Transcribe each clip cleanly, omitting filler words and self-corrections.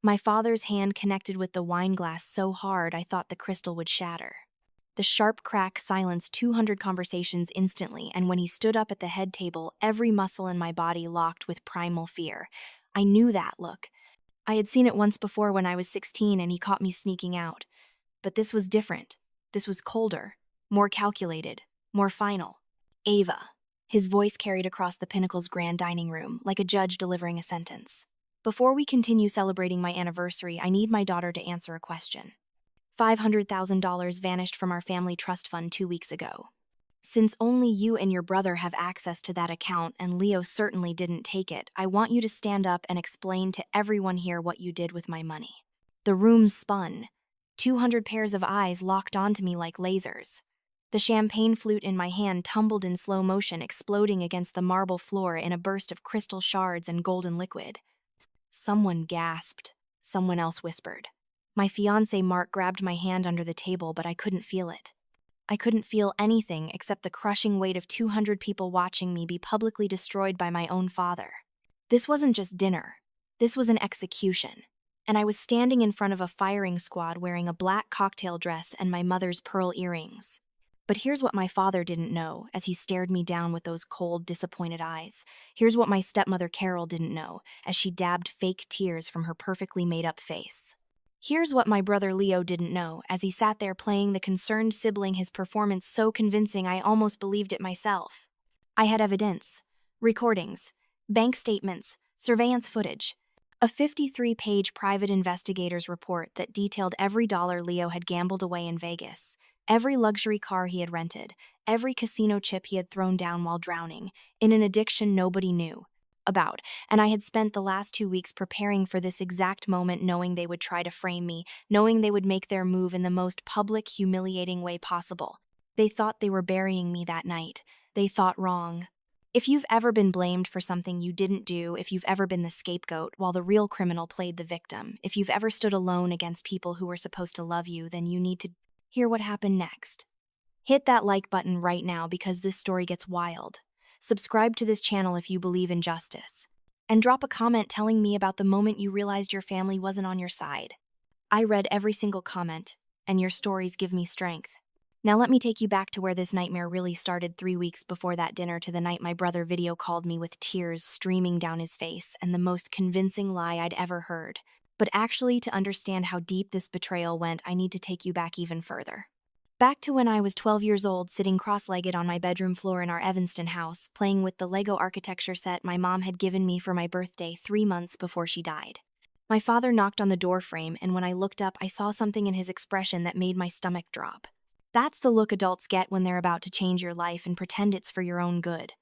My father's hand connected with the wine glass so hard I thought the crystal would shatter. The sharp crack silenced 200 conversations instantly, and when he stood up at the head table, every muscle in my body locked with primal fear. I knew that look. I had seen it once before when I was 16 and he caught me sneaking out. But this was different. This was colder, more calculated, more final. Ava. His voice carried across the Pinnacle's grand dining room, like a judge delivering a sentence. Before we continue celebrating my anniversary, I need my daughter to answer a question. $500,000 vanished from our family trust fund 2 weeks ago. Since only you and your brother have access to that account and Leo certainly didn't take it, I want you to stand up and explain to everyone here what you did with my money. The room spun. 200 pairs of eyes locked onto me like lasers. The champagne flute in my hand tumbled in slow motion, exploding against the marble floor in a burst of crystal shards and golden liquid. Someone gasped. Someone else whispered. My fiancé Mark grabbed my hand under the table, but I couldn't feel it. I couldn't feel anything except the crushing weight of 200 people watching me be publicly destroyed by my own father. This wasn't just dinner. This was an execution. And I was standing in front of a firing squad wearing a black cocktail dress and my mother's pearl earrings. But here's what my father didn't know as he stared me down with those cold, disappointed eyes. Here's what my stepmother Carol didn't know as she dabbed fake tears from her perfectly made-up face. Here's what my brother Leo didn't know as he sat there playing the concerned sibling, his performance so convincing I almost believed it myself. I had evidence, recordings, bank statements, surveillance footage, a 53-page private investigator's report that detailed every dollar Leo had gambled away in Vegas, every luxury car he had rented, every casino chip he had thrown down while drowning, in an addiction nobody knew about, and I had spent the last 2 weeks preparing for this exact moment, knowing they would try to frame me, knowing they would make their move in the most public, humiliating way possible. They thought they were burying me that night. They thought wrong. If you've ever been blamed for something you didn't do, if you've ever been the scapegoat while the real criminal played the victim, if you've ever stood alone against people who were supposed to love you, then you need to hear what happened next. Hit that like button right now because this story gets wild. Subscribe to this channel if you believe in justice. And drop a comment telling me about the moment you realized your family wasn't on your side. I read every single comment, and your stories give me strength. Now let me take you back to where this nightmare really started 3 weeks before that dinner, to the night my brother video called me with tears streaming down his face and the most convincing lie I'd ever heard. But actually, to understand how deep this betrayal went, I need to take you back even further. Back to when I was 12 years old, sitting cross-legged on my bedroom floor in our Evanston house, playing with the Lego architecture set my mom had given me for my birthday 3 months before she died. My father knocked on the door frame, and when I looked up, I saw something in his expression that made my stomach drop. That's the look adults get when they're about to change your life and pretend it's for your own good.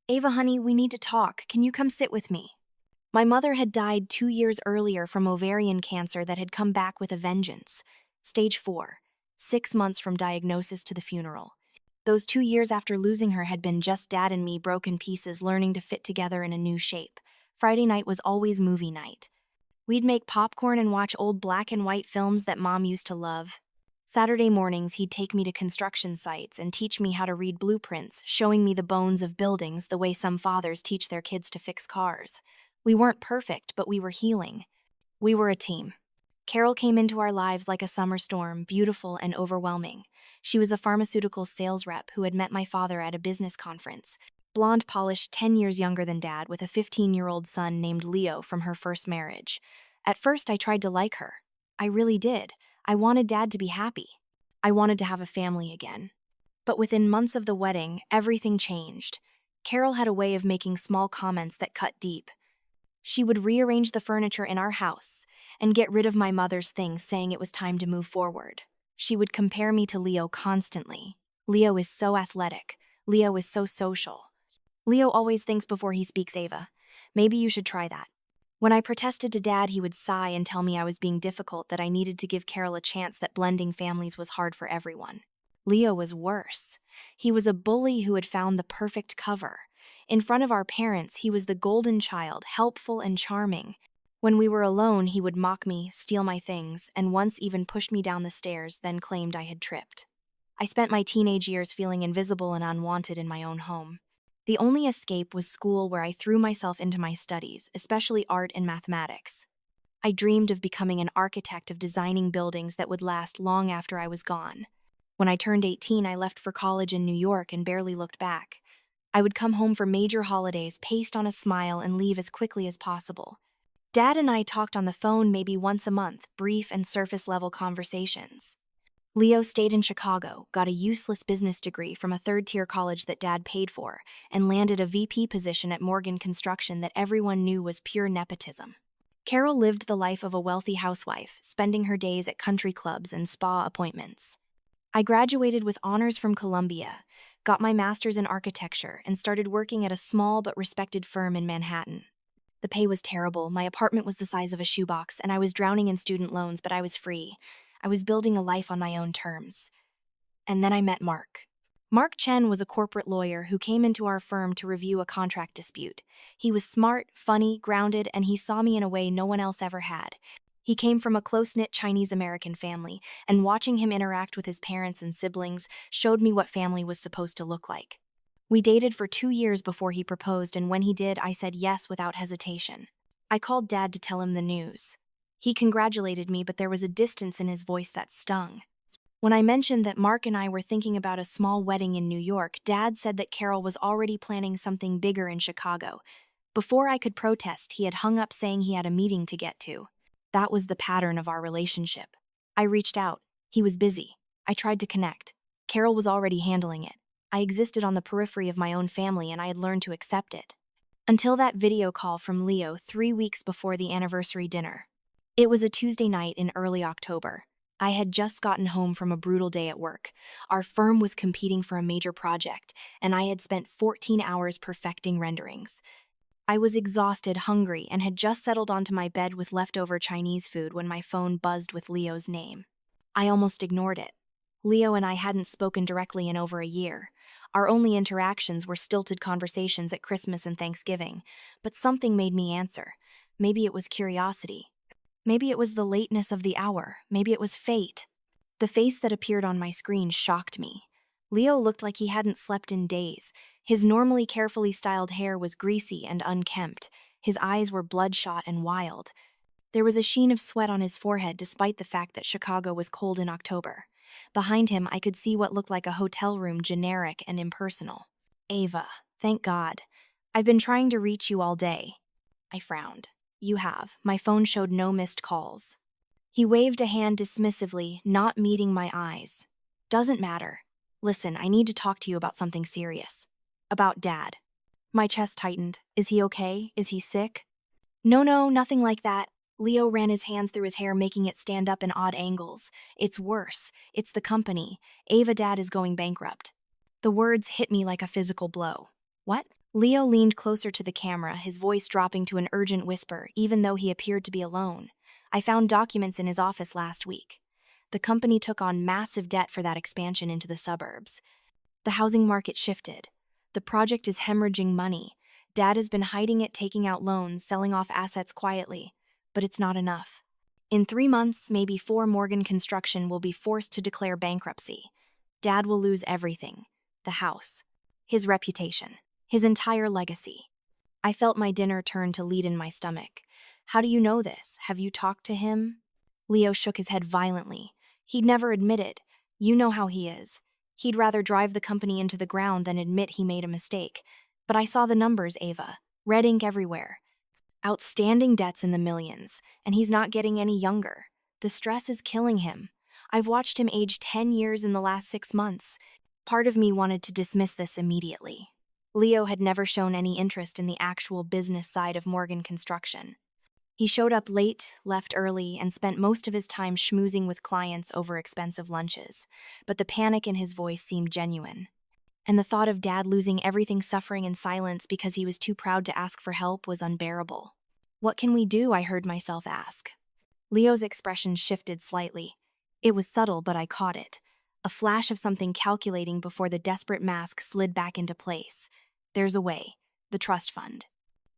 "Ava, honey, we need to talk. Can you come sit with me?" My mother had died 2 years earlier from ovarian cancer that had come back with a vengeance. Stage 4. 6 months from diagnosis to the funeral. Those 2 years after losing her had been just Dad and me, broken pieces learning to fit together in a new shape. Friday night was always movie night. We'd make popcorn and watch old black and white films that Mom used to love. Saturday mornings, he'd take me to construction sites and teach me how to read blueprints, showing me the bones of buildings the way some fathers teach their kids to fix cars. We weren't perfect, but we were healing. We were a team. Carol came into our lives like a summer storm, beautiful and overwhelming. She was a pharmaceutical sales rep who had met my father at a business conference. Blonde, polished, 10 years younger than Dad, with a 15-year-old son named Leo from her first marriage. At first, I tried to like her. I really did. I wanted Dad to be happy. I wanted to have a family again. But within months of the wedding, everything changed. Carol had a way of making small comments that cut deep. She would rearrange the furniture in our house and get rid of my mother's things, saying it was time to move forward. She would compare me to Leo constantly. "Leo is so athletic. Leo is so social. Leo always thinks before he speaks, Ava. Maybe you should try that." When I protested to Dad, he would sigh and tell me I was being difficult, that I needed to give Carol a chance, that blending families was hard for everyone. Leo was worse. He was a bully who had found the perfect cover. In front of our parents, he was the golden child, helpful and charming. When we were alone, he would mock me, steal my things, and once even pushed me down the stairs, then claimed I had tripped. I spent my teenage years feeling invisible and unwanted in my own home. The only escape was school, where I threw myself into my studies, especially art and mathematics. I dreamed of becoming an architect of designing buildings that would last long after I was gone. When I turned 18, I left for college in New York and barely looked back. I would come home for major holidays, paste on a smile, and leave as quickly as possible. Dad and I talked on the phone maybe once a month, brief and surface-level conversations. Leo stayed in Chicago, got a useless business degree from a third-tier college that Dad paid for, and landed a VP position at Morgan Construction that everyone knew was pure nepotism. Carol lived the life of a wealthy housewife, spending her days at country clubs and spa appointments. I graduated with honors from Columbia, got my master's in architecture, and started working at a small but respected firm in Manhattan. The pay was terrible, my apartment was the size of a shoebox, and I was drowning in student loans, but I was free. I was building a life on my own terms. And then I met Mark. Mark Chen was a corporate lawyer who came into our firm to review a contract dispute. He was smart, funny, grounded, and he saw me in a way no one else ever had. He came from a close-knit Chinese-American family, and watching him interact with his parents and siblings showed me what family was supposed to look like. We dated for 2 years before he proposed, and when he did, I said yes without hesitation. I called Dad to tell him the news. He congratulated me, but there was a distance in his voice that stung. When I mentioned that Mark and I were thinking about a small wedding in New York, Dad said that Carol was already planning something bigger in Chicago. Before I could protest, he had hung up saying he had a meeting to get to. That was the pattern of our relationship. I reached out. He was busy. I tried to connect. Carol was already handling it. I existed on the periphery of my own family, and I had learned to accept it. Until that video call from Leo 3 weeks before the anniversary dinner. It was a Tuesday night in early October. I had just gotten home from a brutal day at work. Our firm was competing for a major project, and I had spent 14 hours perfecting renderings. I was exhausted, hungry, and had just settled onto my bed with leftover Chinese food when my phone buzzed with Leo's name. I almost ignored it. Leo and I hadn't spoken directly in over a year. Our only interactions were stilted conversations at Christmas and Thanksgiving, but something made me answer. Maybe it was curiosity. Maybe it was the lateness of the hour. Maybe it was fate. The face that appeared on my screen shocked me. Leo looked like he hadn't slept in days. His normally carefully styled hair was greasy and unkempt. His eyes were bloodshot and wild. There was a sheen of sweat on his forehead despite the fact that Chicago was cold in October. Behind him, I could see what looked like a hotel room, generic and impersonal. Ava, thank God. I've been trying to reach you all day. I frowned. You have. My phone showed no missed calls. He waved a hand dismissively, not meeting my eyes. Doesn't matter. Listen, I need to talk to you about something serious. About Dad. My chest tightened. Is he okay? Is he sick? No, nothing like that. Leo ran his hands through his hair, making it stand up in odd angles. It's worse. It's the company. Ava, Dad is going bankrupt. The words hit me like a physical blow. What? Leo leaned closer to the camera, his voice dropping to an urgent whisper, even though he appeared to be alone. I found documents in his office last week. The company took on massive debt for that expansion into the suburbs. The housing market shifted. The project is hemorrhaging money. Dad has been hiding it, taking out loans, selling off assets quietly. But it's not enough. In 3 months, maybe 4, Morgan Construction will be forced to declare bankruptcy. Dad will lose everything. The house. His reputation. His entire legacy. I felt my dinner turn to lead in my stomach. How do you know this? Have you talked to him? Leo shook his head violently. He'd never admitted. You know how he is. He'd rather drive the company into the ground than admit he made a mistake. But I saw the numbers, Ava. Red ink everywhere. Outstanding debts in the millions, and he's not getting any younger. The stress is killing him. I've watched him age 10 years in the last 6 months. Part of me wanted to dismiss this immediately. Leo had never shown any interest in the actual business side of Morgan Construction. He showed up late, left early, and spent most of his time schmoozing with clients over expensive lunches. But the panic in his voice seemed genuine. And the thought of Dad losing everything, suffering in silence because he was too proud to ask for help, was unbearable. What can we do? I heard myself ask. Leo's expression shifted slightly. It was subtle, but I caught it. A flash of something calculating before the desperate mask slid back into place. There's a way. The trust fund.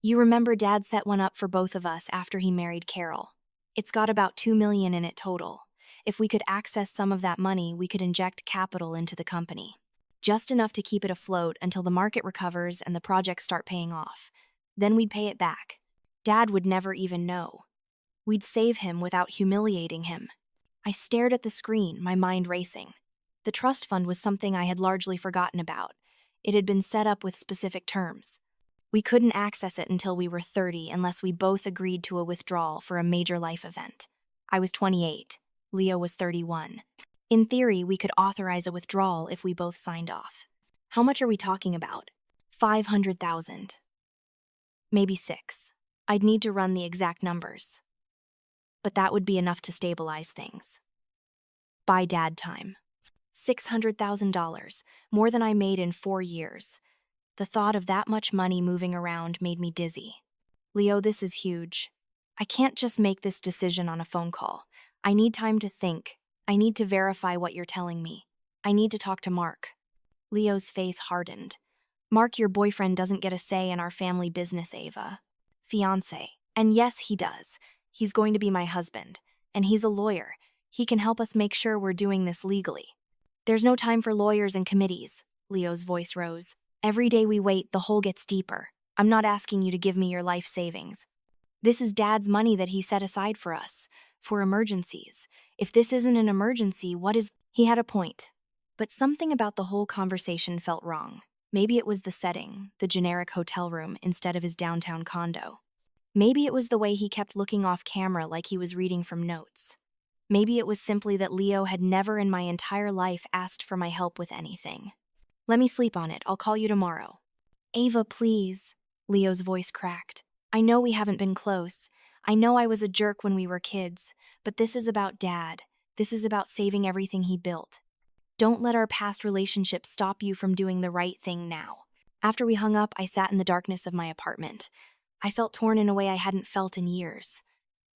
You remember Dad set one up for both of us after he married Carol. It's got about $2 million in it total. If we could access some of that money, we could inject capital into the company. Just enough to keep it afloat until the market recovers and the projects start paying off. Then we'd pay it back. Dad would never even know. We'd save him without humiliating him. I stared at the screen, my mind racing. The trust fund was something I had largely forgotten about. It had been set up with specific terms. We couldn't access it until we were 30 unless we both agreed to a withdrawal for a major life event. I was 28. Leo was 31. In theory, we could authorize a withdrawal if we both signed off. How much are we talking about? 500,000. Maybe 6. I'd need to run the exact numbers. But that would be enough to stabilize things. By dad time. $600,000, more than I made in 4 years. The thought of that much money moving around made me dizzy. Leo, this is huge. I can't just make this decision on a phone call. I need time to think. I need to verify what you're telling me. I need to talk to Mark. Leo's face hardened. Mark, your boyfriend, doesn't get a say in our family business, Ava. Fiancé. And yes, he does. He's going to be my husband. And he's a lawyer. He can help us make sure we're doing this legally. There's no time for lawyers and committees. Leo's voice rose. Every day we wait, the hole gets deeper. I'm not asking you to give me your life savings. This is Dad's money that he set aside for us, for emergencies. If this isn't an emergency, what is? He had a point. But something about the whole conversation felt wrong. Maybe it was the setting, the generic hotel room instead of his downtown condo. Maybe it was the way he kept looking off camera like he was reading from notes. Maybe it was simply that Leo had never in my entire life asked for my help with anything. Let me sleep on it. I'll call you tomorrow. Ava, please. Leo's voice cracked. I know we haven't been close. I know I was a jerk when we were kids, but this is about Dad. This is about saving everything he built. Don't let our past relationship stop you from doing the right thing now. After we hung up, I sat in the darkness of my apartment. I felt torn in a way I hadn't felt in years.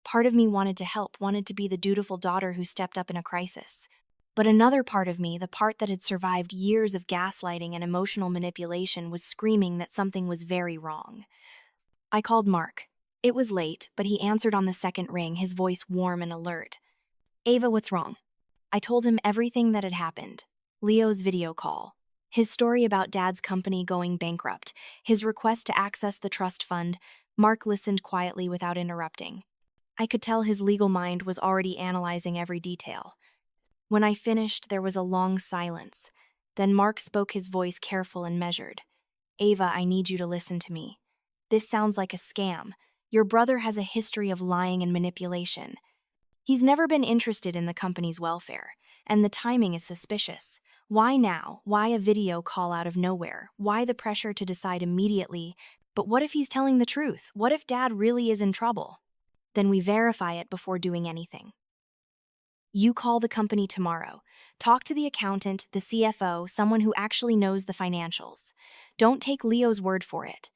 Part of me wanted to help, wanted to be the dutiful daughter who stepped up in a crisis. But another part of me, the part that had survived years of gaslighting and emotional manipulation, was screaming that something was very wrong. I called Mark. It was late, but he answered on the second ring, his voice warm and alert. Ava, what's wrong? I told him everything that had happened. Leo's video call. His story about Dad's company going bankrupt. His request to access the trust fund. Mark listened quietly without interrupting. I could tell his legal mind was already analyzing every detail. When I finished, there was a long silence. Then Mark spoke, his voice careful and measured. Ava, I need you to listen to me. This sounds like a scam. Your brother has a history of lying and manipulation. He's never been interested in the company's welfare, and the timing is suspicious. Why now? Why a video call out of nowhere? Why the pressure to decide immediately? But what if he's telling the truth? What if Dad really is in trouble? Then we verify it before doing anything. You call the company tomorrow. Talk to the accountant, the CFO, someone who actually knows the financials. Don't take Leo's word for it.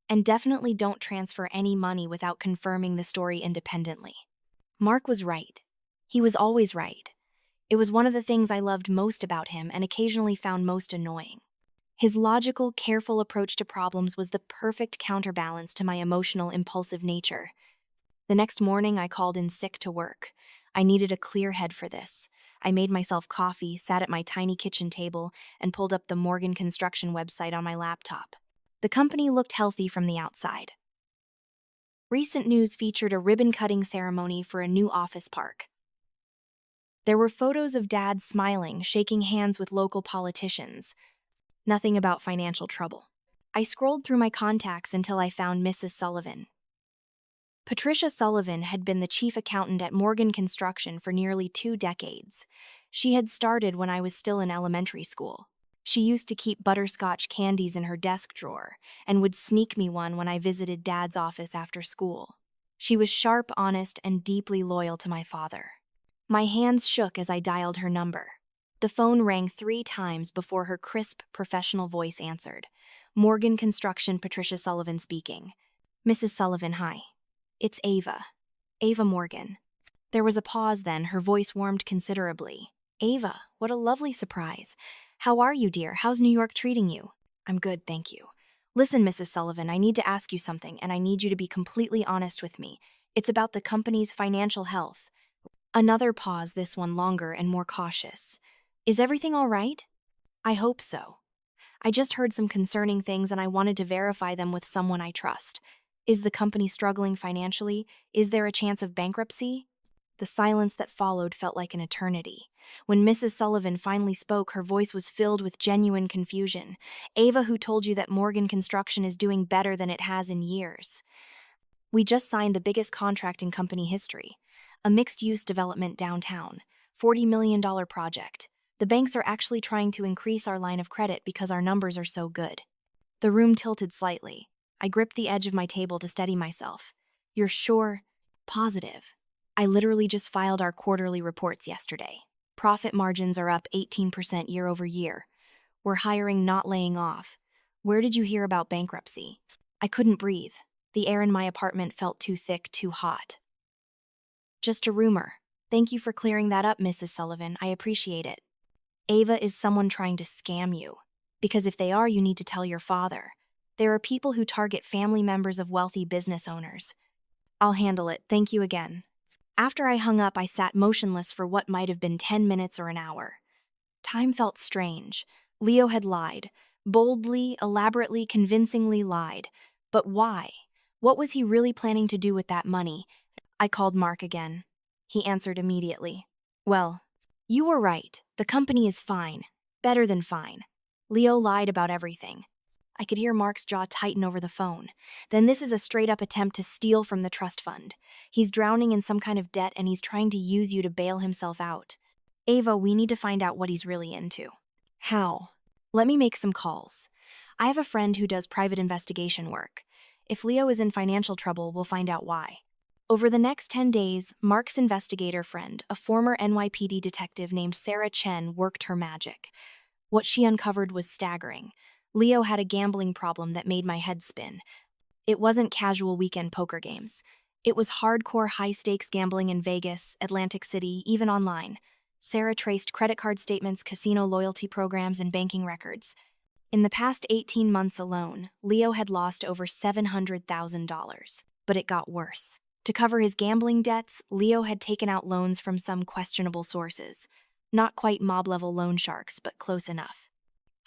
And definitely don't transfer any money without confirming the story independently. Mark was right. He was always right. It was one of the things I loved most about him and occasionally found most annoying. His logical, careful approach to problems was the perfect counterbalance to my emotional, impulsive nature. The next morning, I called in sick to work. I needed a clear head for this. I made myself coffee, sat at my tiny kitchen table, and pulled up the Morgan Construction website on my laptop. The company looked healthy from the outside. Recent news featured a ribbon-cutting ceremony for a new office park. There were photos of Dad smiling, shaking hands with local politicians. Nothing about financial trouble. I scrolled through my contacts until I found Mrs. Sullivan. Patricia Sullivan had been the chief accountant at Morgan Construction for nearly 2 decades. She had started when I was still in elementary school. She used to keep butterscotch candies in her desk drawer and would sneak me one when I visited Dad's office after school. She was sharp, honest, and deeply loyal to my father. My hands shook as I dialed her number. The phone rang 3 times before her crisp, professional voice answered. Morgan Construction, Patricia Sullivan speaking. Mrs. Sullivan, hi. It's Ava. Ava Morgan. There was a pause then, her voice warmed considerably. Ava, what a lovely surprise. How are you, dear? How's New York treating you? I'm good, thank you. Listen, Mrs. Sullivan, I need to ask you something, and I need you to be completely honest with me. It's about the company's financial health. Another pause, this one longer and more cautious. Is everything all right? I hope so. I just heard some concerning things and I wanted to verify them with someone I trust. Is the company struggling financially? Is there a chance of bankruptcy? The silence that followed felt like an eternity. When Mrs. Sullivan finally spoke, her voice was filled with genuine confusion. Ava, who told you that Morgan Construction is doing better than it has in years? We just signed the biggest contract in company history. A mixed-use development downtown. $40 million project. The banks are actually trying to increase our line of credit because our numbers are so good. The room tilted slightly. I gripped the edge of my table to steady myself. You're sure? Positive. I literally just filed our quarterly reports yesterday. Profit margins are up 18% year over year. We're hiring, not laying off. Where did you hear about bankruptcy? I couldn't breathe. The air in my apartment felt too thick, too hot. Just a rumor. Thank you for clearing that up, Mrs. Sullivan. I appreciate it. Ava is someone trying to scam you. Because if they are, you need to tell your father. There are people who target family members of wealthy business owners. I'll handle it. Thank you again. After I hung up, I sat motionless for what might have been 10 minutes or an hour. Time felt strange. Leo had lied. Boldly, elaborately, convincingly lied. But why? What was he really planning to do with that money? I called Mark again. He answered immediately. Well, you were right. The company is fine. Better than fine. Leo lied about everything. I could hear Mark's jaw tighten over the phone. Then this is a straight-up attempt to steal from the trust fund. He's drowning in some kind of debt and he's trying to use you to bail himself out. Ava, we need to find out what he's really into. How? Let me make some calls. I have a friend who does private investigation work. If Leo is in financial trouble, we'll find out why. Over the next 10 days, Mark's investigator friend, a former NYPD detective named Sarah Chen, worked her magic. What she uncovered was staggering. Leo had a gambling problem that made my head spin. It wasn't casual weekend poker games. It was hardcore high-stakes gambling in Vegas, Atlantic City, even online. Sarah traced credit card statements, casino loyalty programs, and banking records. In the past 18 months alone, Leo had lost over $700,000. But it got worse. To cover his gambling debts, Leo had taken out loans from some questionable sources. Not quite mob-level loan sharks, but close enough.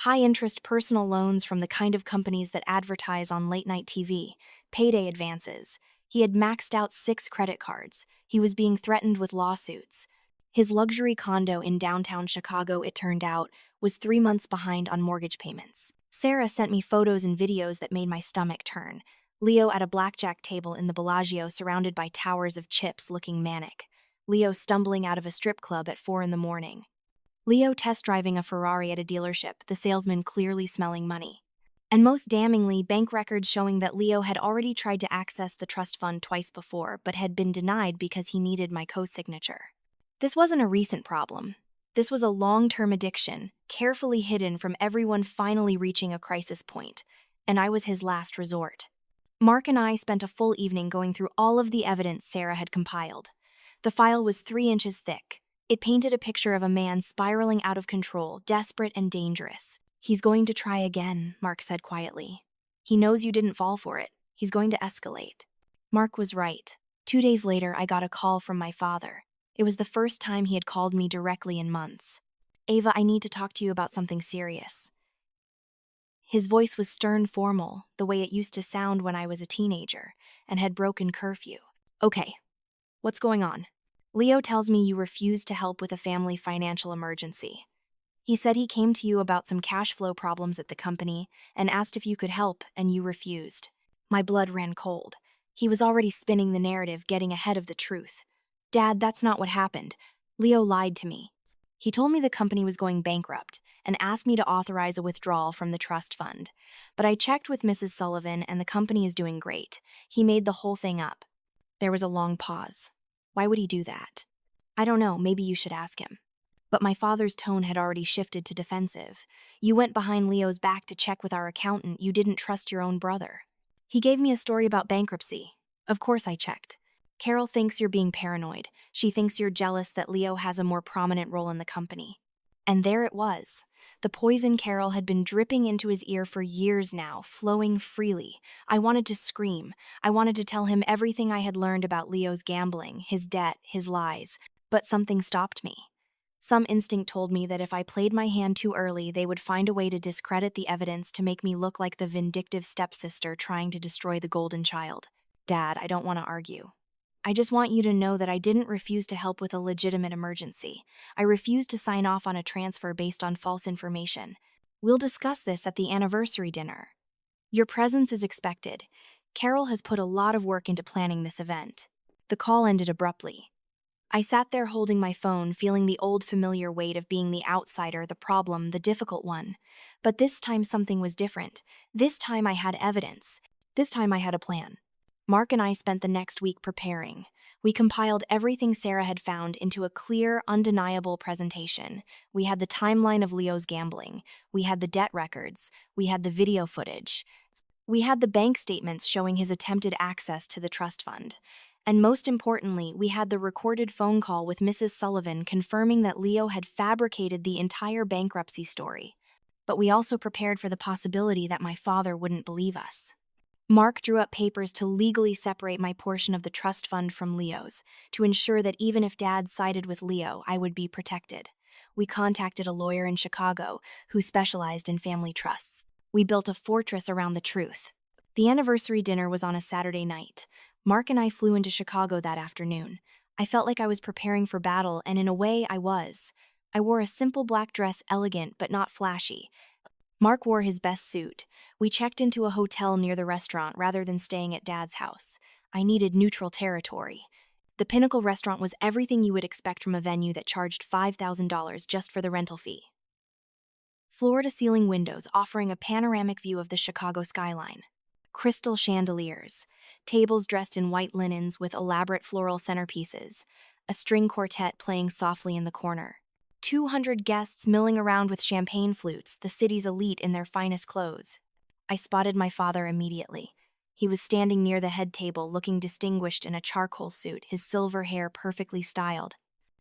High-interest personal loans from the kind of companies that advertise on late-night TV, payday advances. He had maxed out 6 credit cards. He was being threatened with lawsuits. His luxury condo in downtown Chicago, it turned out, was 3 months behind on mortgage payments. Sarah sent me photos and videos that made my stomach turn. Leo at a blackjack table in the Bellagio surrounded by towers of chips looking manic. Leo stumbling out of a strip club at 4 in the morning. Leo test driving a Ferrari at a dealership, the salesman clearly smelling money. And most damningly, bank records showing that Leo had already tried to access the trust fund twice before, but had been denied because he needed my co-signature. This wasn't a recent problem. This was a long-term addiction, carefully hidden from everyone finally reaching a crisis point, and I was his last resort. Mark and I spent a full evening going through all of the evidence Sarah had compiled. The file was 3 inches thick. It painted a picture of a man spiraling out of control, desperate and dangerous. He's going to try again, Mark said quietly. He knows you didn't fall for it. He's going to escalate. Mark was right. 2 days later, I got a call from my father. It was the first time he had called me directly in months. Ava, I need to talk to you about something serious. His voice was stern, formal, the way it used to sound when I was a teenager, and had broken curfew. Okay, what's going on? Leo tells me you refused to help with a family financial emergency. He said he came to you about some cash flow problems at the company and asked if you could help, and you refused. My blood ran cold. He was already spinning the narrative, getting ahead of the truth. Dad, that's not what happened. Leo lied to me. He told me the company was going bankrupt and asked me to authorize a withdrawal from the trust fund. But I checked with Mrs. Sullivan and the company is doing great. He made the whole thing up. There was a long pause. Why would he do that? I don't know, maybe you should ask him. But my father's tone had already shifted to defensive. You went behind Leo's back to check with our accountant. You didn't trust your own brother. He gave me a story about bankruptcy. Of course I checked. Carol thinks you're being paranoid. She thinks you're jealous that Leo has a more prominent role in the company. And there it was. The poison Carol had been dripping into his ear for years now, flowing freely. I wanted to scream. I wanted to tell him everything I had learned about Leo's gambling, his debt, his lies. But something stopped me. Some instinct told me that if I played my hand too early, they would find a way to discredit the evidence to make me look like the vindictive stepsister trying to destroy the golden child. Dad, I don't want to argue. I just want you to know that I didn't refuse to help with a legitimate emergency. I refused to sign off on a transfer based on false information. We'll discuss this at the anniversary dinner. Your presence is expected. Carol has put a lot of work into planning this event. The call ended abruptly. I sat there holding my phone, feeling the old familiar weight of being the outsider, the problem, the difficult one. But this time something was different. This time I had evidence. This time I had a plan. Mark and I spent the next week preparing. We compiled everything Sarah had found into a clear, undeniable presentation. We had the timeline of Leo's gambling. We had the debt records. We had the video footage. We had the bank statements showing his attempted access to the trust fund. And most importantly, we had the recorded phone call with Mrs. Sullivan confirming that Leo had fabricated the entire bankruptcy story. But we also prepared for the possibility that my father wouldn't believe us. Mark drew up papers to legally separate my portion of the trust fund from Leo's, to ensure that even if Dad sided with Leo, I would be protected. We contacted a lawyer in Chicago who specialized in family trusts. We built a fortress around the truth. The anniversary dinner was on a Saturday night. Mark and I flew into Chicago that afternoon. I felt like I was preparing for battle, and in a way, I was. I wore a simple black dress, elegant but not flashy. Mark wore his best suit. We checked into a hotel near the restaurant rather than staying at Dad's house. I needed neutral territory. The Pinnacle restaurant was everything you would expect from a venue that charged $5,000 just for the rental fee. Floor-to-ceiling windows offering a panoramic view of the Chicago skyline. Crystal chandeliers, tables dressed in white linens with elaborate floral centerpieces, a string quartet playing softly in the corner. 200 guests milling around with champagne flutes, the city's elite in their finest clothes. I spotted my father immediately. He was standing near the head table, looking distinguished in a charcoal suit, his silver hair perfectly styled.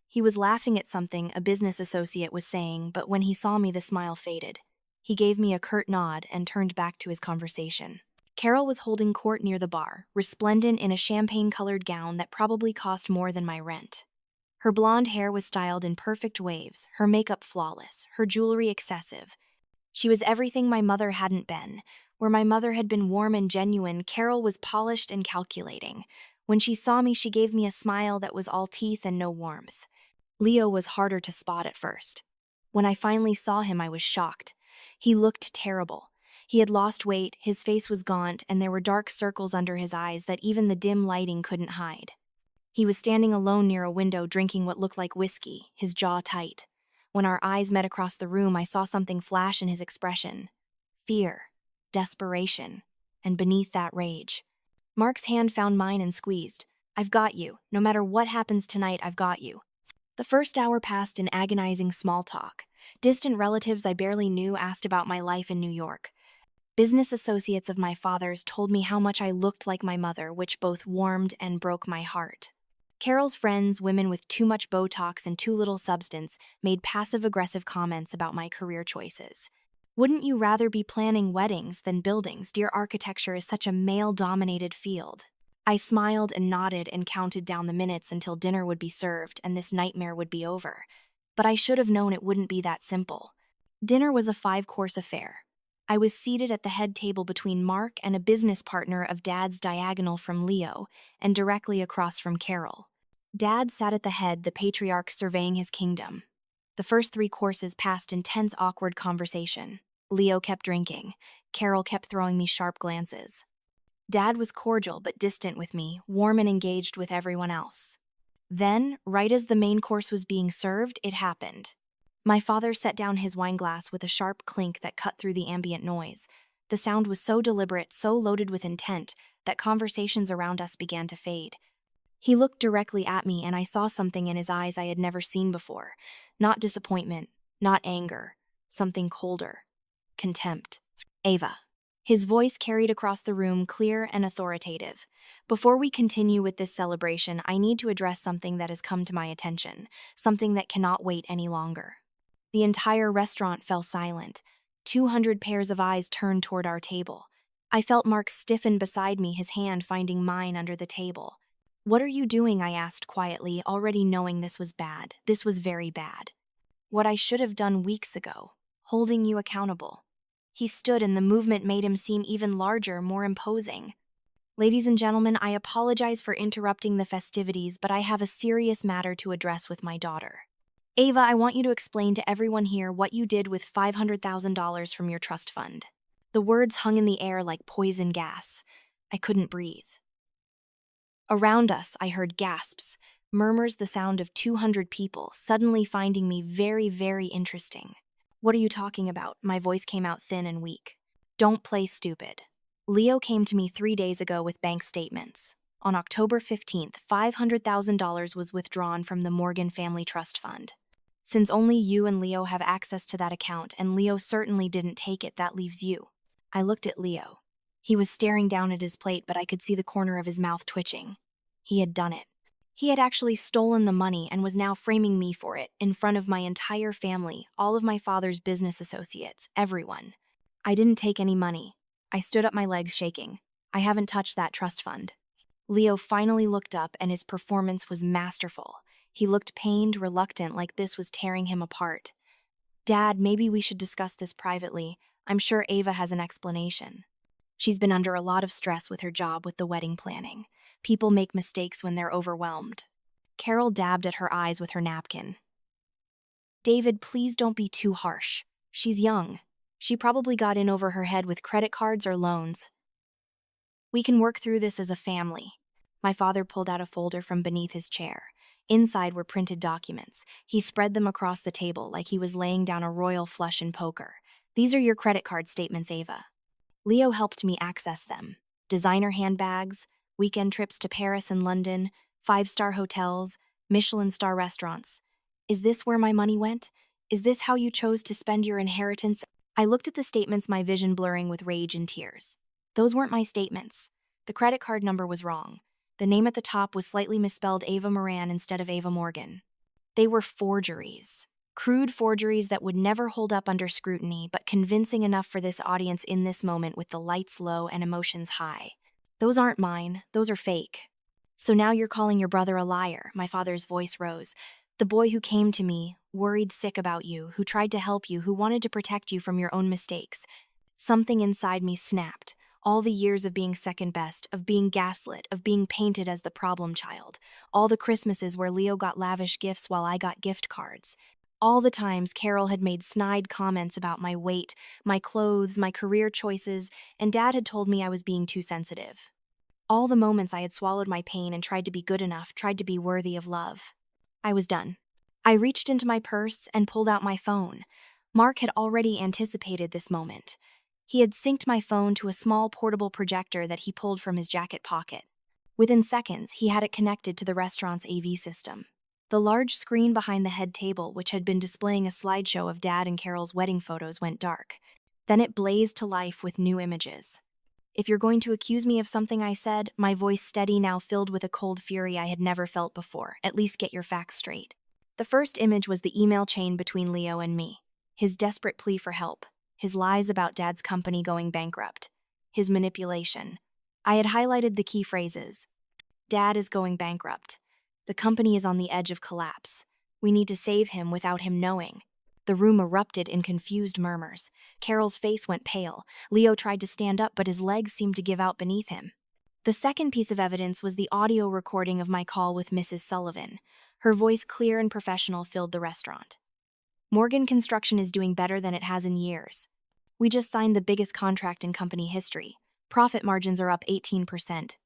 He was laughing at something a business associate was saying, but when he saw me, the smile faded. He gave me a curt nod and turned back to his conversation. Carol was holding court near the bar, resplendent in a champagne-colored gown that probably cost more than my rent. Her blonde hair was styled in perfect waves, her makeup flawless, her jewelry excessive. She was everything my mother hadn't been. Where my mother had been warm and genuine, Carol was polished and calculating. When she saw me, she gave me a smile that was all teeth and no warmth. Leo was harder to spot at first. When I finally saw him, I was shocked. He looked terrible. He had lost weight, his face was gaunt, and there were dark circles under his eyes that even the dim lighting couldn't hide. He was standing alone near a window drinking what looked like whiskey, his jaw tight. When our eyes met across the room, I saw something flash in his expression. Fear, desperation, and beneath that, rage. Mark's hand found mine and squeezed. "I've got you. No matter what happens tonight, I've got you." The first hour passed in agonizing small talk. Distant relatives I barely knew asked about my life in New York. Business associates of my father's told me how much I looked like my mother, which both warmed and broke my heart. Carol's friends, women with too much Botox and too little substance, made passive-aggressive comments about my career choices. "Wouldn't you rather be planning weddings than buildings? Dear, architecture is such a male-dominated field." I smiled and nodded and counted down the minutes until dinner would be served and this nightmare would be over. But I should have known it wouldn't be that simple. Dinner was a 5-course affair. I was seated at the head table between Mark and a business partner of Dad's, diagonal from Leo, and directly across from Carol. Dad sat at the head, the patriarch surveying his kingdom. The first 3 courses passed in tense, awkward conversation. Leo kept drinking. Carol kept throwing me sharp glances. Dad was cordial but distant with me, warm and engaged with everyone else. Then, right as the main course was being served, it happened. My father set down his wineglass with a sharp clink that cut through the ambient noise. The sound was so deliberate, so loaded with intent, that conversations around us began to fade. He looked directly at me, and I saw something in his eyes I had never seen before. Not disappointment, not anger, something colder. Contempt. "Ava." His voice carried across the room, clear and authoritative. "Before we continue with this celebration, I need to address something that has come to my attention, something that cannot wait any longer." The entire restaurant fell silent. 200 pairs of eyes turned toward our table. I felt Mark stiffen beside me, his hand finding mine under the table. "What are you doing?" I asked quietly, already knowing this was bad. This was very bad. what I should have done weeks ago, holding you accountable. He stood and the movement made him seem even larger, more imposing. Ladies and gentlemen, I apologize for interrupting the festivities, but I have a serious matter to address with my daughter. Ava, I want you to explain to everyone here what you did with $500,000 from your trust fund. The words hung in the air like poison gas. I couldn't breathe. Around us, I heard gasps, murmurs, the sound of 200 people suddenly finding me very, very interesting. What are you talking about? My voice came out thin and weak. Don't play stupid. Leo came to me 3 days ago with bank statements. On October 15th, $500,000 was withdrawn from the Morgan Family Trust Fund. Since only you and Leo have access to that account, and Leo certainly didn't take it, that leaves you. I looked at Leo. He was staring down at his plate, but I could see the corner of his mouth twitching. He had done it. He had actually stolen the money and was now framing me for it, in front of my entire family, all of my father's business associates, everyone. I didn't take any money. I stood up, my legs shaking. I haven't touched that trust fund. Leo finally looked up and his performance was masterful. He looked pained, reluctant, like this was tearing him apart. Dad, maybe we should discuss this privately. I'm sure Ava has an explanation. She's been under a lot of stress with her job with the wedding planning. People make mistakes when they're overwhelmed. Carol dabbed at her eyes with her napkin. David, please don't be too harsh. She's young. She probably got in over her head with credit cards or loans. We can work through this as a family. My father pulled out a folder from beneath his chair. Inside were printed documents. He spread them across the table like he was laying down a royal flush in poker. These are your credit card statements, Ava. Leo helped me access them. Designer handbags, weekend trips to Paris and London, 5-star hotels, Michelin star restaurants. Is this where my money went? Is this how you chose to spend your inheritance? I looked at the statements, my vision blurring with rage and tears. Those weren't my statements. The credit card number was wrong. The name at the top was slightly misspelled Ava Moran instead of Ava Morgan. They were forgeries. Crude forgeries that would never hold up under scrutiny, but convincing enough for this audience in this moment with the lights low and emotions high. Those aren't mine. Those are fake. So now you're calling your brother a liar, my father's voice rose. The boy who came to me, worried sick about you, who tried to help you, who wanted to protect you from your own mistakes. Something inside me snapped. All the years of being second best, of being gaslit, of being painted as the problem child. All the Christmases where Leo got lavish gifts while I got gift cards. All the times Carol had made snide comments about my weight, my clothes, my career choices, and Dad had told me I was being too sensitive. All the moments I had swallowed my pain and tried to be good enough, tried to be worthy of love. I was done. I reached into my purse and pulled out my phone. Mark had already anticipated this moment. He had synced my phone to a small portable projector that he pulled from his jacket pocket. Within seconds, he had it connected to the restaurant's AV system. The large screen behind the head table, which had been displaying a slideshow of Dad and Carol's wedding photos, went dark. Then it blazed to life with new images. If you're going to accuse me of something I said, my voice steady, now filled with a cold fury I had never felt before, at least get your facts straight. The first image was the email chain between Leo and me. His desperate plea for help. His lies about Dad's company going bankrupt. His manipulation. I had highlighted the key phrases. Dad is going bankrupt. The company is on the edge of collapse. We need to save him without him knowing. The room erupted in confused murmurs. Carol's face went pale. Leo tried to stand up, but his legs seemed to give out beneath him. The second piece of evidence was the audio recording of my call with Mrs. Sullivan. Her voice, clear and professional, filled the restaurant. Morgan Construction is doing better than it has in years. We just signed the biggest contract in company history. Profit margins are up 18%.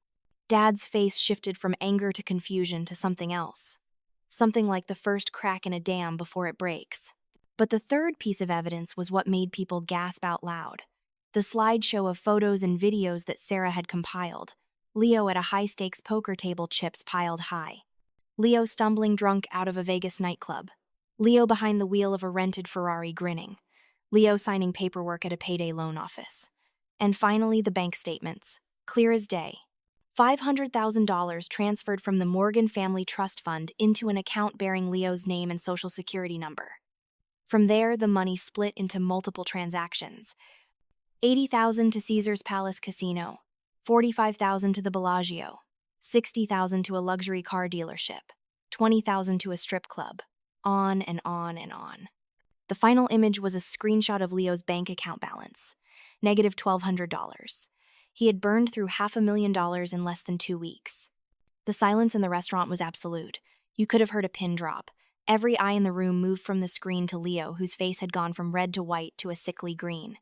Dad's face shifted from anger to confusion to something else. Something like the first crack in a dam before it breaks. But the third piece of evidence was what made people gasp out loud. The slideshow of photos and videos that Sarah had compiled. Leo at a high-stakes poker table, chips piled high. Leo stumbling drunk out of a Vegas nightclub. Leo behind the wheel of a rented Ferrari grinning. Leo signing paperwork at a payday loan office. And finally, the bank statements. Clear as day. $500,000 transferred from the Morgan Family Trust Fund into an account bearing Leo's name and social security number. From there, the money split into multiple transactions. $80,000 to Caesar's Palace Casino, $45,000 to the Bellagio, $60,000 to a luxury car dealership, $20,000 to a strip club, on and on and on. The final image was a screenshot of Leo's bank account balance. Negative $1,200. He had burned through $500,000 in less than 2 weeks. The silence in the restaurant was absolute. You could have heard a pin drop. Every eye in the room moved from the screen to Leo, whose face had gone from red to white to a sickly green.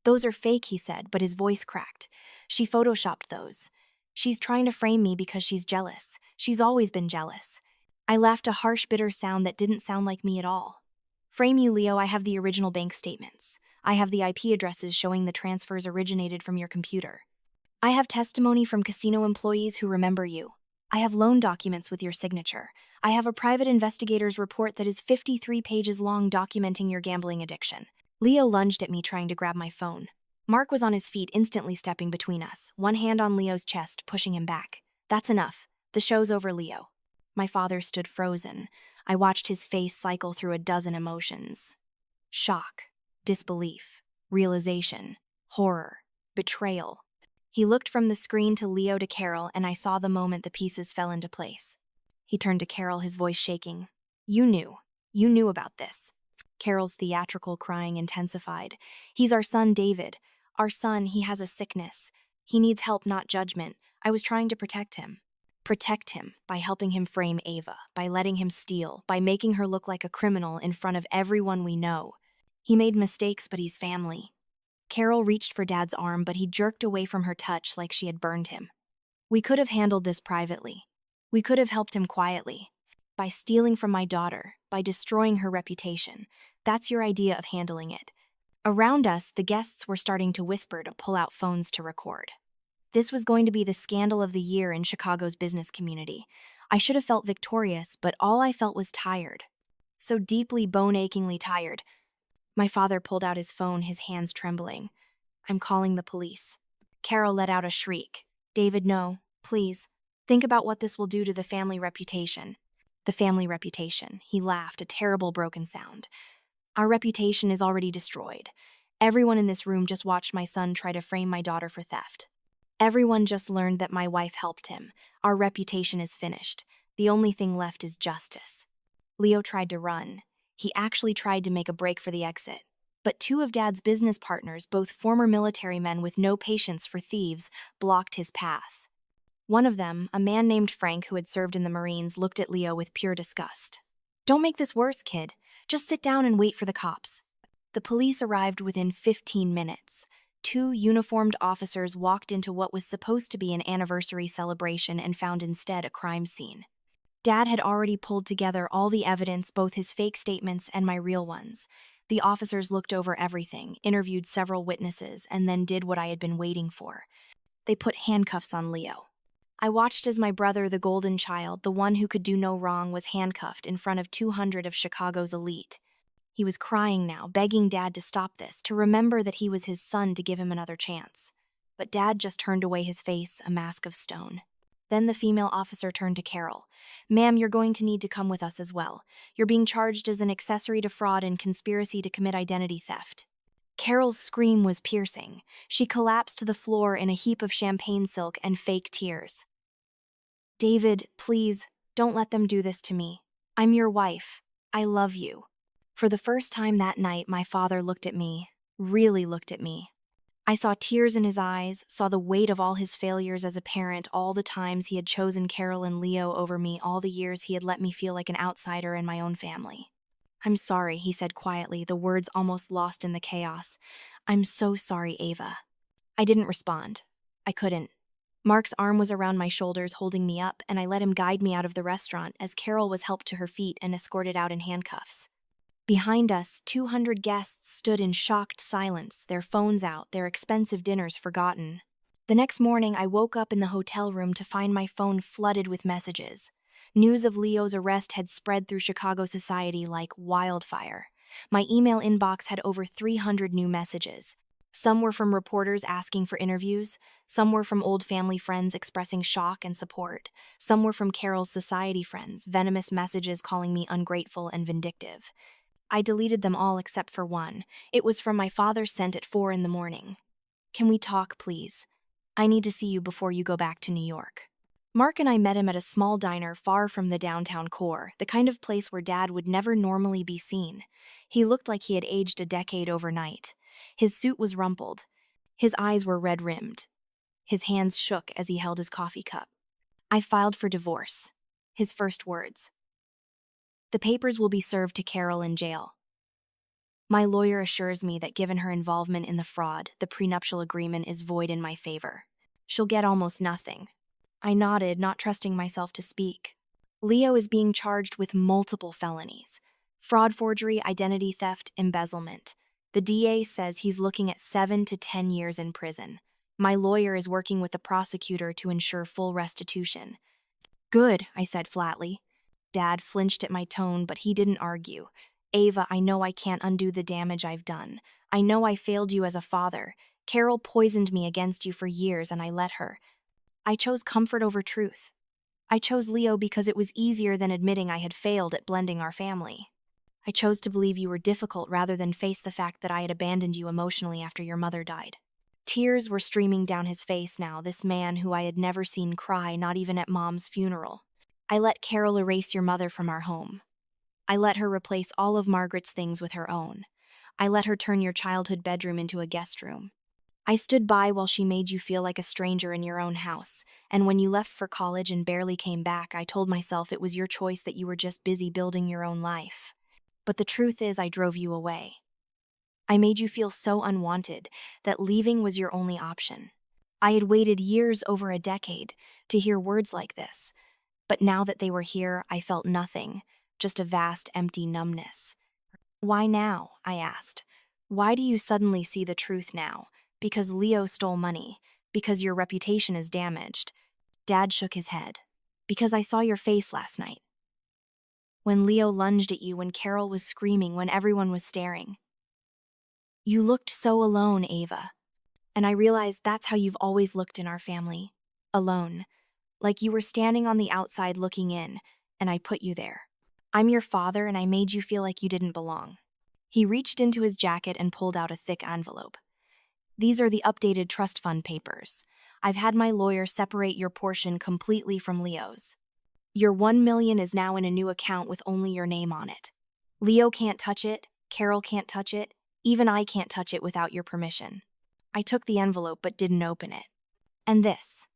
"Those are fake," he said, but his voice cracked. "She photoshopped those. She's trying to frame me because she's jealous. She's always been jealous." I laughed, a harsh, bitter sound that didn't sound like me at all. "Frame you, Leo. I have the original bank statements. I have the IP addresses showing the transfers originated from your computer. I have testimony from casino employees who remember you. I have loan documents with your signature. I have a private investigator's report that is 53 pages long documenting your gambling addiction." Leo lunged at me, trying to grab my phone. Mark was on his feet, instantly stepping between us, one hand on Leo's chest, pushing him back. "That's enough. The show's over, Leo." My father stood frozen. I watched his face cycle through a dozen emotions. Shock, disbelief, realization, horror, betrayal. He looked from the screen to Leo to Carol, and I saw the moment the pieces fell into place. He turned to Carol, his voice shaking. You knew about this." Carol's theatrical crying intensified. "He's our son, David. Our son, he has a sickness. He needs help, not judgment. I was trying to protect him." Protect him by helping him frame Ava, by letting him steal, by making her look like a criminal in front of everyone we know. He made mistakes, but he's family. Carol reached for Dad's arm, but he jerked away from her touch like she had burned him. "We could have handled this privately. We could have helped him quietly. By stealing from my daughter, by destroying her reputation. That's your idea of handling it." Around us, the guests were starting to whisper, to pull out phones to record. This was going to be the scandal of the year in Chicago's business community. I should have felt victorious, but all I felt was tired. So deeply, bone-achingly tired. My father pulled out his phone, his hands trembling. "I'm calling the police." Carol let out a shriek. "David, no, please. Think about what this will do to the family reputation." "The family reputation," he laughed, a terrible broken sound. "Our reputation is already destroyed. Everyone in this room just watched my son try to frame my daughter for theft. Everyone just learned that my wife helped him. Our reputation is finished. The only thing left is justice." Leo tried to run. He actually tried to make a break for the exit. But 2 of Dad's business partners, both former military men with no patience for thieves, blocked his path. One of them, a man named Frank who had served in the Marines, looked at Leo with pure disgust. "Don't make this worse, kid. Just sit down and wait for the cops." The police arrived within 15 minutes. 2 uniformed officers walked into what was supposed to be an anniversary celebration and found instead a crime scene. Dad had already pulled together all the evidence, both his fake statements and my real ones. The officers looked over everything, interviewed several witnesses, and then did what I had been waiting for. They put handcuffs on Leo. I watched as my brother, the golden child, the one who could do no wrong, was handcuffed in front of 200 of Chicago's elite. He was crying now, begging Dad to stop this, to remember that he was his son, to give him another chance. But Dad just turned away, his face a mask of stone. Then the female officer turned to Carol. "Ma'am, you're going to need to come with us as well. You're being charged as an accessory to fraud and conspiracy to commit identity theft." Carol's scream was piercing. She collapsed to the floor in a heap of champagne silk and fake tears. "David, please, don't let them do this to me. I'm your wife. I love you." For the first time that night, my father looked at me, really looked at me. I saw tears in his eyes, saw the weight of all his failures as a parent, all the times he had chosen Carol and Leo over me, all the years he had let me feel like an outsider in my own family. "I'm sorry," he said quietly, the words almost lost in the chaos. "I'm so sorry, Ava." I didn't respond. I couldn't. Mark's arm was around my shoulders, holding me up, and I let him guide me out of the restaurant as Carol was helped to her feet and escorted out in handcuffs. Behind us, 200 guests stood in shocked silence, their phones out, their expensive dinners forgotten. The next morning, I woke up in the hotel room to find my phone flooded with messages. News of Leo's arrest had spread through Chicago society like wildfire. My email inbox had over 300 new messages. Some were from reporters asking for interviews. Some were from old family friends expressing shock and support. Some were from Carol's society friends, venomous messages calling me ungrateful and vindictive. I deleted them all except for one. It was from my father, sent at 4 in the morning. "Can we talk, please? I need to see you before you go back to New York." Mark and I met him at a small diner far from the downtown core, the kind of place where Dad would never normally be seen. He looked like he had aged a decade overnight. His suit was rumpled. His eyes were red-rimmed. His hands shook as he held his coffee cup. "I filed for divorce." His first words. "The papers will be served to Carol in jail. My lawyer assures me that given her involvement in the fraud, the prenuptial agreement is void in my favor. She'll get almost nothing." I nodded, not trusting myself to speak. "Leo is being charged with multiple felonies: fraud, forgery, identity theft, embezzlement. The DA says he's looking at 7 to 10 years in prison. My lawyer is working with the prosecutor to ensure full restitution." "Good," I said flatly. Dad flinched at my tone, but he didn't argue. "Ava, I know I can't undo the damage I've done. I know I failed you as a father. Carol poisoned me against you for years, and I let her. I chose comfort over truth. I chose Leo because it was easier than admitting I had failed at blending our family. I chose to believe you were difficult rather than face the fact that I had abandoned you emotionally after your mother died." Tears were streaming down his face now, this man who I had never seen cry, not even at Mom's funeral. "I let Carol erase your mother from our home. I let her replace all of Margaret's things with her own. I let her turn your childhood bedroom into a guest room. I stood by while she made you feel like a stranger in your own house, and when you left for college and barely came back, I told myself it was your choice, that you were just busy building your own life. But the truth is, I drove you away. I made you feel so unwanted that leaving was your only option. I had waited years, over a decade, to hear words like this, but now that they were here, I felt nothing, just a vast, empty numbness." "Why now?" I asked. "Why do you suddenly see the truth now? Because Leo stole money? Because your reputation is damaged?" Dad shook his head. "Because I saw your face last night. When Leo lunged at you, when Carol was screaming, when everyone was staring. You looked so alone, Ava. And I realized that's how you've always looked in our family. Alone. Like you were standing on the outside looking in, and I put you there. I'm your father, and I made you feel like you didn't belong." He reached into his jacket and pulled out a thick envelope. "These are the updated trust fund papers. I've had my lawyer separate your portion completely from Leo's. Your $1 million is now in a new account with only your name on it. Leo can't touch it, Carol can't touch it, even I can't touch it without your permission." I took the envelope but didn't open it. "And this."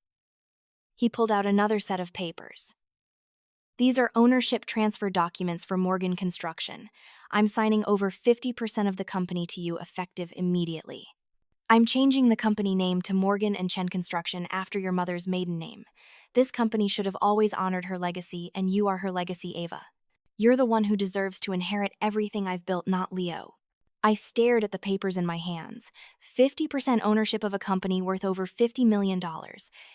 He pulled out another set of papers. "These are ownership transfer documents for Morgan Construction. I'm signing over 50% of the company to you effective immediately. I'm changing the company name to Morgan and Chen Construction after your mother's maiden name. This company should have always honored her legacy, and you are her legacy, Ava. You're the one who deserves to inherit everything I've built, not Leo." I stared at the papers in my hands. 50% ownership of a company worth over $50 million.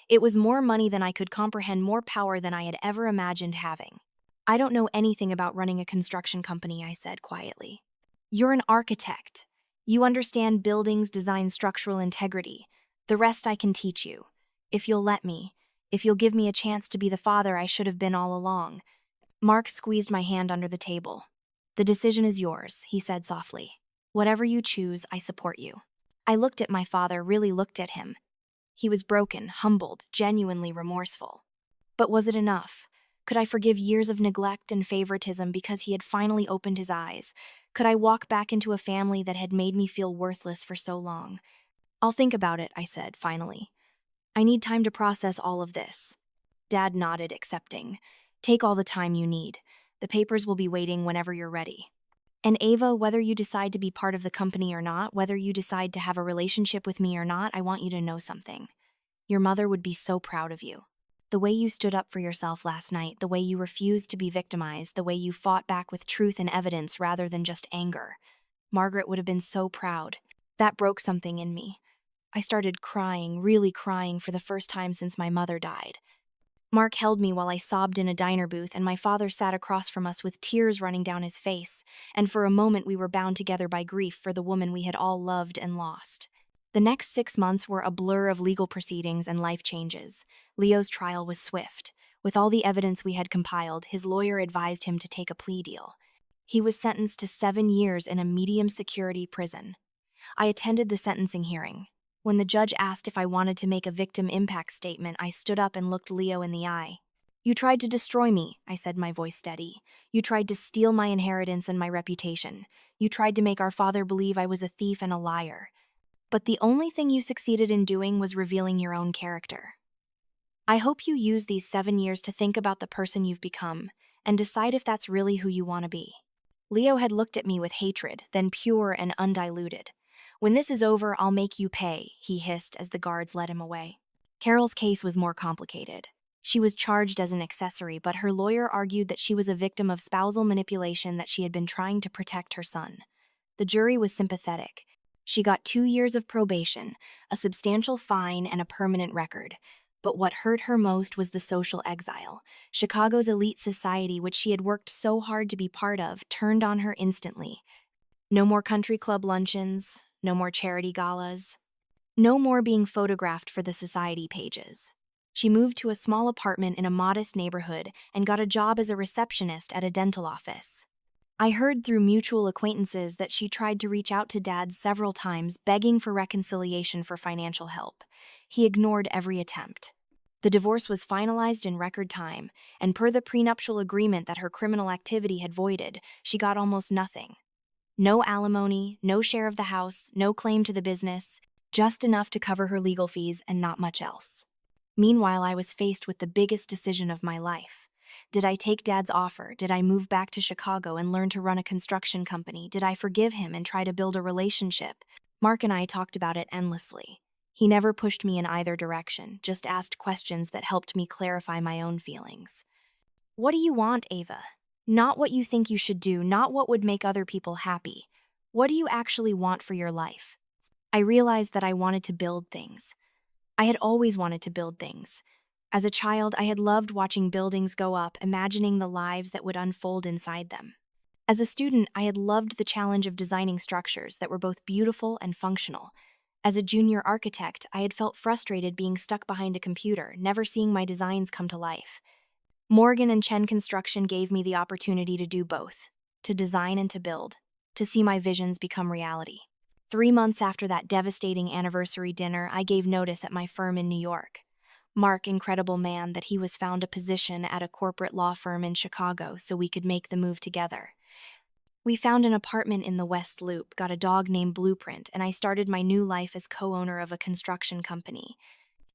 It was more money than I could comprehend, more power than I had ever imagined having. "I don't know anything about running a construction company," I said quietly. "You're an architect. You understand buildings, design, structural integrity. The rest I can teach you. If you'll let me. If you'll give me a chance to be the father I should have been all along." Mark squeezed my hand under the table. "The decision is yours," he said softly. "Whatever you choose, I support you." I looked at my father, really looked at him. He was broken, humbled, genuinely remorseful. But was it enough? Could I forgive years of neglect and favoritism because he had finally opened his eyes? Could I walk back into a family that had made me feel worthless for so long? "I'll think about it," I said, finally. "I need time to process all of this." Dad nodded, accepting. "Take all the time you need. The papers will be waiting whenever you're ready. And Ava, whether you decide to be part of the company or not, whether you decide to have a relationship with me or not, I want you to know something. Your mother would be so proud of you. The way you stood up for yourself last night, the way you refused to be victimized, the way you fought back with truth and evidence rather than just anger. Margaret would have been so proud. That broke something in me. I started crying, really crying for the first time since my mother died. Mark held me while I sobbed in a diner booth, and my father sat across from us with tears running down his face, and for a moment we were bound together by grief for the woman we had all loved and lost. The next 6 months were a blur of legal proceedings and life changes. Leo's trial was swift. With all the evidence we had compiled, his lawyer advised him to take a plea deal. He was sentenced to 7 years in a medium-security prison. I attended the sentencing hearing. When the judge asked if I wanted to make a victim impact statement, I stood up and looked Leo in the eye. "You tried to destroy me," I said, my voice steady. "You tried to steal my inheritance and my reputation. You tried to make our father believe I was a thief and a liar. But the only thing you succeeded in doing was revealing your own character. I hope you use these 7 years to think about the person you've become and decide if that's really who you want to be." Leo had looked at me with hatred, then pure and undiluted. "When this is over, I'll make you pay," he hissed as the guards led him away. Carol's case was more complicated. She was charged as an accessory, but her lawyer argued that she was a victim of spousal manipulation, that she had been trying to protect her son. The jury was sympathetic. She got 2 years of probation, a substantial fine, and a permanent record. But what hurt her most was the social exile. Chicago's elite society, which she had worked so hard to be part of, turned on her instantly. No more country club luncheons, no more charity galas, no more being photographed for the society pages. She moved to a small apartment in a modest neighborhood and got a job as a receptionist at a dental office. I heard through mutual acquaintances that she tried to reach out to Dad several times, begging for reconciliation for financial help. He ignored every attempt. The divorce was finalized in record time, and per the prenuptial agreement that her criminal activity had voided, she got almost nothing. No alimony, no share of the house, no claim to the business, just enough to cover her legal fees and not much else. Meanwhile, I was faced with the biggest decision of my life. Did I take Dad's offer? Did I move back to Chicago and learn to run a construction company? Did I forgive him and try to build a relationship? Mark and I talked about it endlessly. He never pushed me in either direction, just asked questions that helped me clarify my own feelings. "What do you want, Ava? Not what you think you should do, not what would make other people happy. What do you actually want for your life?" I realized that I wanted to build things. I had always wanted to build things. As a child, I had loved watching buildings go up, imagining the lives that would unfold inside them. As a student, I had loved the challenge of designing structures that were both beautiful and functional. As a junior architect, I had felt frustrated being stuck behind a computer, never seeing my designs come to life. Morgan and Chen Construction gave me the opportunity to do both, to design and to build, to see my visions become reality. 3 months after that devastating anniversary dinner, I gave notice at my firm in New York. Mark, incredible man, that he was found a position at a corporate law firm in Chicago so we could make the move together. We found an apartment in the West Loop, got a dog named Blueprint, and I started my new life as co-owner of a construction company.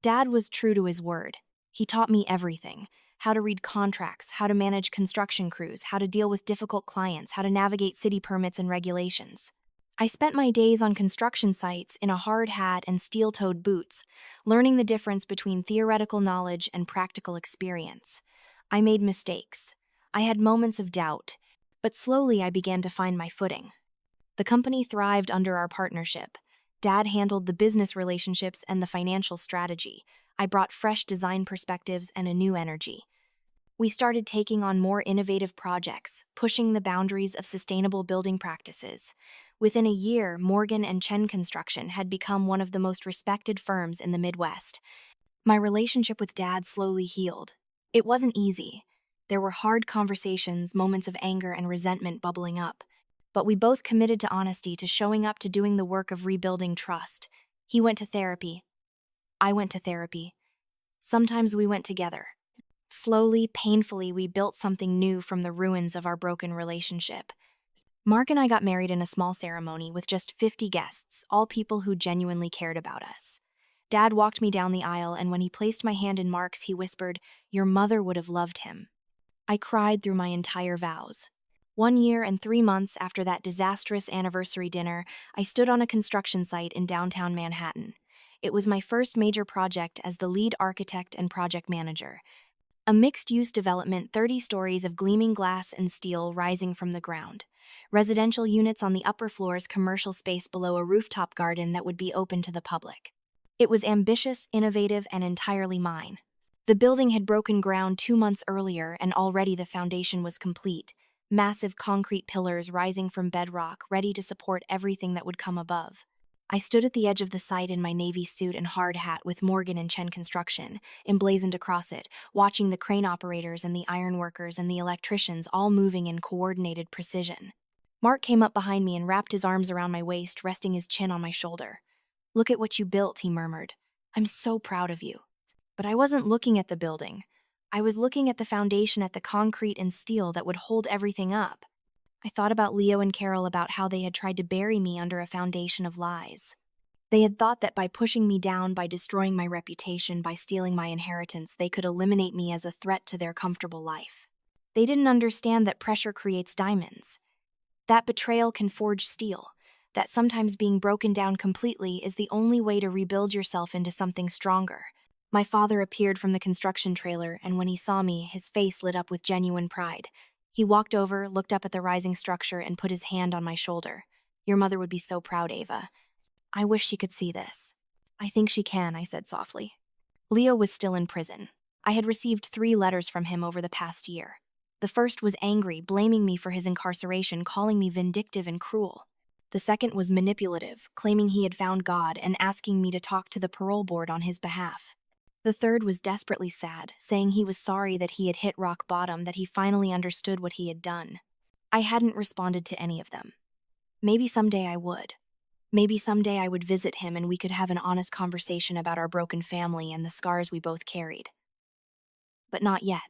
Dad was true to his word. He taught me everything: how to read contracts, how to manage construction crews, how to deal with difficult clients, how to navigate city permits and regulations. I spent my days on construction sites in a hard hat and steel-toed boots, learning the difference between theoretical knowledge and practical experience. I made mistakes. I had moments of doubt, but slowly I began to find my footing. The company thrived under our partnership. Dad handled the business relationships and the financial strategy. I brought fresh design perspectives and a new energy. We started taking on more innovative projects, pushing the boundaries of sustainable building practices. Within a year, Morgan and Chen Construction had become one of the most respected firms in the Midwest. My relationship with Dad slowly healed. It wasn't easy. There were hard conversations, moments of anger and resentment bubbling up. But we both committed to honesty, to showing up, to doing the work of rebuilding trust. He went to therapy. I went to therapy. Sometimes we went together. Slowly, painfully, we built something new from the ruins of our broken relationship. Mark and I got married in a small ceremony with just 50 guests, all people who genuinely cared about us. Dad walked me down the aisle, and when he placed my hand in Mark's, he whispered, "Your mother would have loved him." I cried through my entire vows. 1 year and 3 months after that disastrous anniversary dinner, I stood on a construction site in downtown Manhattan. It was my first major project as the lead architect and project manager. A mixed-use development, 30 stories of gleaming glass and steel rising from the ground. Residential units on the upper floors, commercial space below, a rooftop garden that would be open to the public. It was ambitious, innovative, and entirely mine. The building had broken ground 2 months earlier, and already the foundation was complete. Massive concrete pillars rising from bedrock, ready to support everything that would come above. I stood at the edge of the site in my navy suit and hard hat with Morgan and Chen Construction emblazoned across it, watching the crane operators and the ironworkers and the electricians all moving in coordinated precision. Mark came up behind me and wrapped his arms around my waist, resting his chin on my shoulder. "Look at what you built," he murmured. "I'm so proud of you." But I wasn't looking at the building. I was looking at the foundation, at the concrete and steel that would hold everything up. I thought about Leo and Carol, about how they had tried to bury me under a foundation of lies. They had thought that by pushing me down, by destroying my reputation, by stealing my inheritance, they could eliminate me as a threat to their comfortable life. They didn't understand that pressure creates diamonds, that betrayal can forge steel, that sometimes being broken down completely is the only way to rebuild yourself into something stronger. My father appeared from the construction trailer, and when he saw me, his face lit up with genuine pride. He walked over, looked up at the rising structure, and put his hand on my shoulder. "Your mother would be so proud, Ava. I wish she could see this." "I think she can," I said softly. Leo was still in prison. I had received 3 letters from him over the past year. The first was angry, blaming me for his incarceration, calling me vindictive and cruel. The second was manipulative, claiming he had found God and asking me to talk to the parole board on his behalf. The third was desperately sad, saying he was sorry that he had hit rock bottom, that he finally understood what he had done. I hadn't responded to any of them. Maybe someday I would. Maybe someday I would visit him and we could have an honest conversation about our broken family and the scars we both carried. But not yet.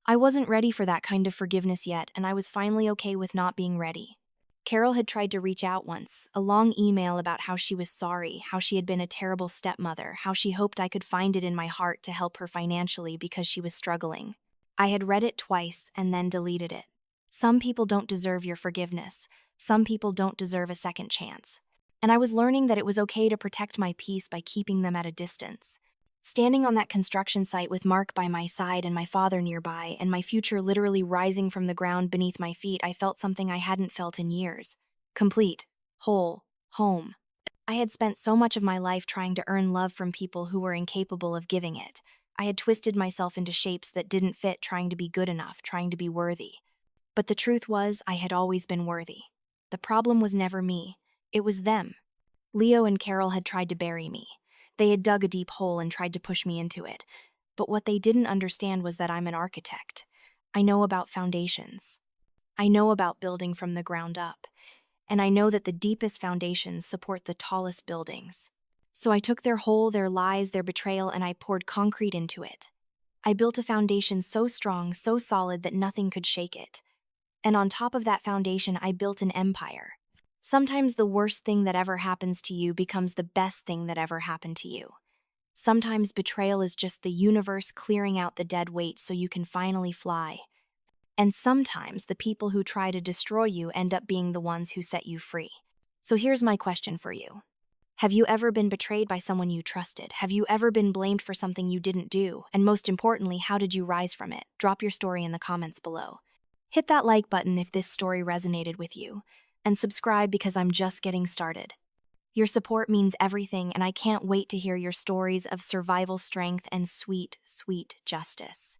I wasn't ready for that kind of forgiveness yet, and I was finally okay with not being ready. Carol had tried to reach out once, a long email about how she was sorry, how she had been a terrible stepmother, how she hoped I could find it in my heart to help her financially because she was struggling. I had read it twice and then deleted it. Some people don't deserve your forgiveness. Some people don't deserve a second chance. And I was learning that it was okay to protect my peace by keeping them at a distance. Standing on that construction site with Mark by my side and my father nearby, and my future literally rising from the ground beneath my feet, I felt something I hadn't felt in years. Complete. Whole. Home. I had spent so much of my life trying to earn love from people who were incapable of giving it. I had twisted myself into shapes that didn't fit, trying to be good enough, trying to be worthy. But the truth was, I had always been worthy. The problem was never me. It was them. Leo and Carol had tried to bury me. They had dug a deep hole and tried to push me into it. But what they didn't understand was that I'm an architect. I know about foundations. I know about building from the ground up. And I know that the deepest foundations support the tallest buildings. So I took their hole, their lies, their betrayal, and I poured concrete into it. I built a foundation so strong, so solid that nothing could shake it. And on top of that foundation, I built an empire. Sometimes the worst thing that ever happens to you becomes the best thing that ever happened to you. Sometimes betrayal is just the universe clearing out the dead weight so you can finally fly. And sometimes the people who try to destroy you end up being the ones who set you free. So here's my question for you. Have you ever been betrayed by someone you trusted? Have you ever been blamed for something you didn't do? And most importantly, how did you rise from it? Drop your story in the comments below. Hit that like button if this story resonated with you. And subscribe because I'm just getting started. Your support means everything, and I can't wait to hear your stories of survival strength and sweet, sweet justice.